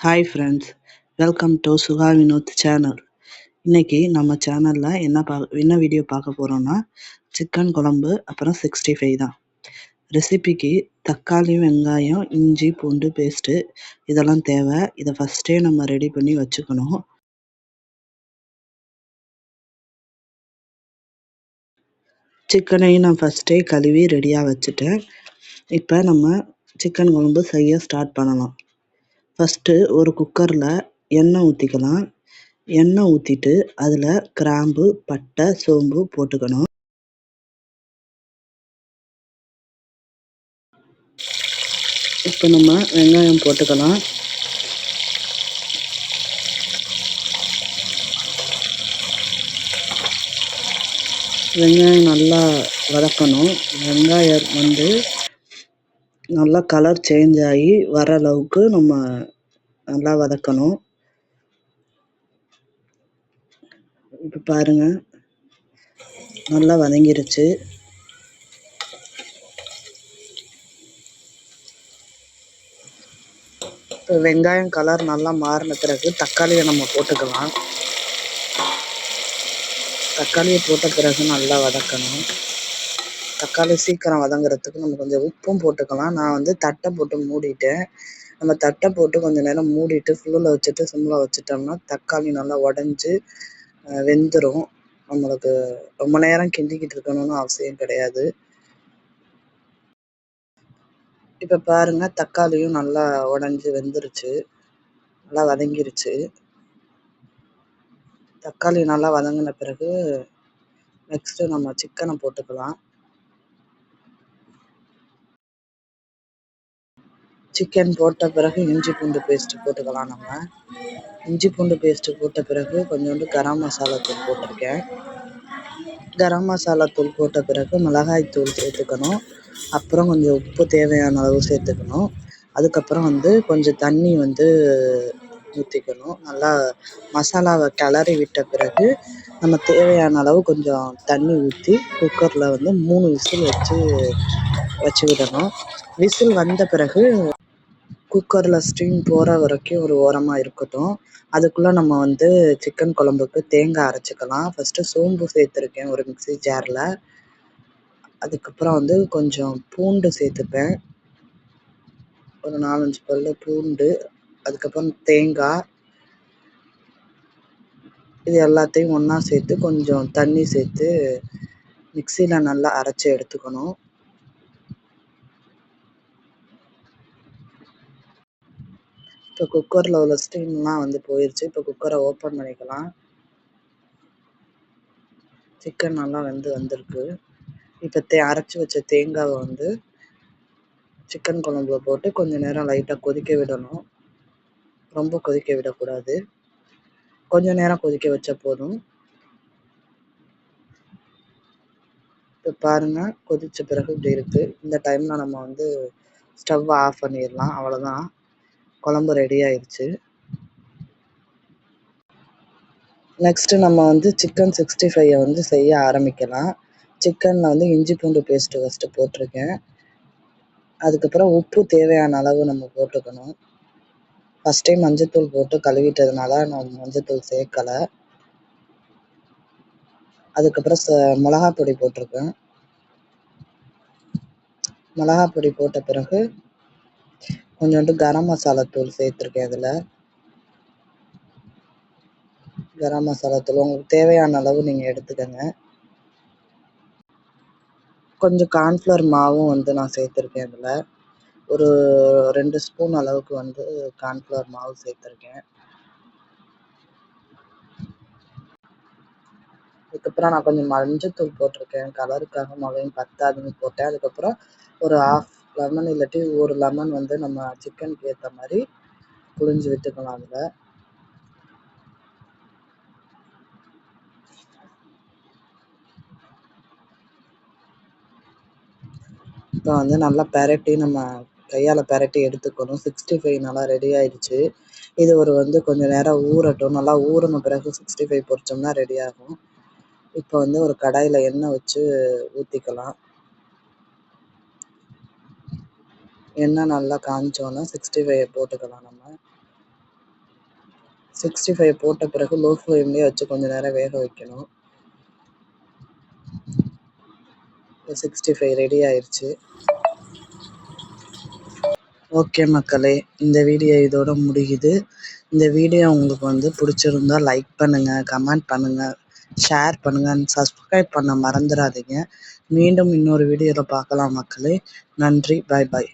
Hi friends, welcome to Suga Vinod channel. இன்னைக்கு நம்ம சேனலில் என்ன வீடியோ பார்க்க போகிறோம்னா சிக்கன் குழம்பு அப்புறம் 65 தான். ரெசிபிக்கு தக்காளி, வெங்காயம், இஞ்சி, பூண்டு பேஸ்ட்டு இதெல்லாம் தேவை. இதை ஃபஸ்ட்டே நம்ம ரெடி பண்ணி வச்சுக்கணும். சிக்கனையும் நான் ஃபஸ்ட்டே கழுவி ரெடியாக வச்சுட்டேன். இப்போ நம்ம சிக்கன் குழம்பு செய்ய ஸ்டார்ட் பண்ணலாம். ஃபஸ்ட்டு ஒரு குக்கரில் எண்ணெய் ஊற்றிக்கலாம். எண்ணெய் ஊற்றிட்டு அதில் கிராம்பு, பட்டை, சோம்பு போட்டுக்கணும். இப்போ நம்ம வெங்காயம் போட்டுக்கலாம். வெங்காயம் நல்லா வதக்கணும். வெங்காயம் நல்லா கலர் சேஞ்ச் ஆகி வர அளவுக்கு நம்ம நல்லா வதக்கணும். இப்போ பாருங்கள், நல்லா வதங்கிருச்சு. இப்போ வெங்காயம் கலர் நல்லா மாறின பிறகு தக்காளியை நம்ம போட்டுக்கலாம். தக்காளியை போட்ட பிறகு நல்லா வதக்கணும். தக்காளி சீக்கிரம் வதங்குறதுக்கு நம்ம கொஞ்சம் உப்பும் போட்டுக்கலாம். நான் தட்டை போட்டு மூடிட்டேன். நம்ம தட்டை போட்டு கொஞ்சம் நேரம் மூடிட்டு ஃபுல்லில் வச்சுட்டு சிம்மில் வச்சுட்டோம்னா தக்காளி நல்லா உடஞ்சி வெந்துடும். நம்மளுக்கு ரொம்ப நேரம் கிண்டிக்கிட்டு இருக்கணும்னு அவசியம் கிடையாது. இப்போ பாருங்கள், தக்காளியும் நல்லா உடஞ்சி வெந்துருச்சு, நல்லா வதங்கிருச்சு. தக்காளி நல்லா வதங்கின பிறகு நெக்ஸ்ட்டு நம்ம சிக்கனை போட்டுக்கலாம். சிக்கன் போட்ட பிறகு இஞ்சி பூண்டு பேஸ்ட்டு போட்டுக்கலாம். நம்ம இஞ்சி பூண்டு பேஸ்ட்டு போட்ட பிறகு கொஞ்சோண்டு கரம் மசாலா தூள் போட்டிருக்கேன். கரம் மசாலா தூள் போட்ட பிறகு மிளகாய் தூள் சேர்த்துக்கணும். அப்புறம் கொஞ்சம் உப்பு தேவையான அளவு சேர்த்துக்கணும். அதுக்கப்புறம் கொஞ்சம் தண்ணி ஊற்றிக்கணும். நல்லா மசாலாவை கிளறி விட்ட பிறகு நம்ம தேவையான அளவு கொஞ்சம் தண்ணி ஊற்றி குக்கரில் 3 விசில் வச்சு விடணும். விசில் வந்த பிறகு குக்கரில் ஸ்டீம் போகிற வரைக்கும் ஒரு ஓரமாக இருக்கட்டும். அதுக்குள்ளே நம்ம சிக்கன் குழம்புக்கு தேங்காய் அரைச்சிக்கலாம். ஃபஸ்ட்டு சோம்பு சேர்த்துருக்கேன் ஒரு மிக்ஸி ஜாரில். அதுக்கப்புறம் கொஞ்சம் பூண்டு சேர்த்துப்பேன், ஒரு 4-5 பல்லு பூண்டு. அதுக்கப்புறம் தேங்காய், இது எல்லாத்தையும் ஒன்றா சேர்த்து கொஞ்சம் தண்ணி சேர்த்து மிக்சியில் நல்லா அரைச்சி எடுத்துக்கணும். இப்போ குக்கரில் உள்ள ஸ்டீம்லாம் போயிடுச்சு. இப்போ குக்கரை ஓப்பன் பண்ணிக்கலாம். சிக்கன் நல்லா வந்திருக்கு. இப்போ அரைச்சி வச்ச தேங்காவை சிக்கன் குழம்புல போட்டு கொஞ்சம் நேரம் லைட்டாக கொதிக்க விடணும். ரொம்ப கொதிக்க விடக்கூடாது, கொஞ்சம் நேரம் கொதிக்க வச்ச போதும். இப்போ பாருங்கள், கொதித்த பிறகு இப்படி இருக்குது. இந்த டைமில் நம்ம ஸ்டவ் ஆஃப் பண்ணிடலாம். அவ்வளோதான், குழம்பு ரெடி ஆயிடுச்சு. நெக்ஸ்ட்டு நம்ம சிக்கன் 65 செய்ய ஆரம்பிக்கலாம். சிக்கனில் இஞ்சி பூண்டு பேஸ்ட்டு ஃபஸ்ட்டு போட்டிருக்கேன். அதுக்கப்புறம் உப்பு தேவையான அளவு நம்ம போட்டுக்கணும். ஃபஸ்ட்டே மஞ்சத்தூள் போட்டு கழுவிட்டதுனால நான் மஞ்சத்தூள் சேர்க்கலை. அதுக்கப்புறம் மிளகா பொடி போட்டிருக்கேன். மிளகா பொடி போட்ட பிறகு கொஞ்சோண்டு கரம் மசாலா தூள் சேர்த்துருக்கேன். இதில் கரம் மசாலா தூள் உங்களுக்கு தேவையான அளவு நீங்கள் எடுத்துக்கோங்க. கொஞ்சம் கார்ன்ஃப்ளவர் மாவும் நான் சேர்த்துருக்கேன். இதில் ஒரு 2 ஸ்பூன் அளவுக்கு கார்ன்ஃப்ளவர் மாவு சேர்த்துருக்கேன். அதுக்கப்புறம் நான் கொஞ்சம் மஞ்சத்தூள் போட்டிருக்கேன், கலருக்காக. மிளகையும் பத்தாதுன்னு போட்டேன். அதுக்கப்புறம் ஒரு 1/2 லெமன் இல்லாட்டி ஒரு லெமன் நம்ம சிக்கனுக்கு ஏற்ற மாதிரி புழிஞ்சு விட்டுக்கலாம். அதில் இப்போ நல்லா பெரட்டி நம்ம கையால் பெரட்டி எடுத்துக்கணும். 65 நல்லா ரெடி ஆயிடுச்சு. இது ஒரு கொஞ்சம் நேரம் ஊறட்டும். நல்லா ஊறின பிறகு 65 பொரிச்சோம்னா ரெடி ஆகும். இப்போ ஒரு கடாயில் எண்ணெய் வச்சு ஊற்றிக்கலாம். எண்ணெய் நல்லா காஞ்சோன்னா 65 போட்டுக்கலாம் நம்ம. 65 போட்ட பிறகு லோ ஃப்ளேம்லேயே வச்சு கொஞ்சம் நேரம் வேக வைக்கணும். 65 ரெடி ஆயிடுச்சு. ஓகே மக்களே, இந்த வீடியோ இதோட முடியுது. இந்த வீடியோ உங்களுக்கு பிடிச்சிருந்தா லைக் பண்ணுங்கள், கமெண்ட் பண்ணுங்கள், ஷேர் பண்ணுங்கள், சப்ஸ்கிரைப் பண்ண மறந்துடாதீங்க. மீண்டும் இன்னொரு வீடியோவில் பார்க்கலாம் மக்களே. நன்றி. பாய் பாய்.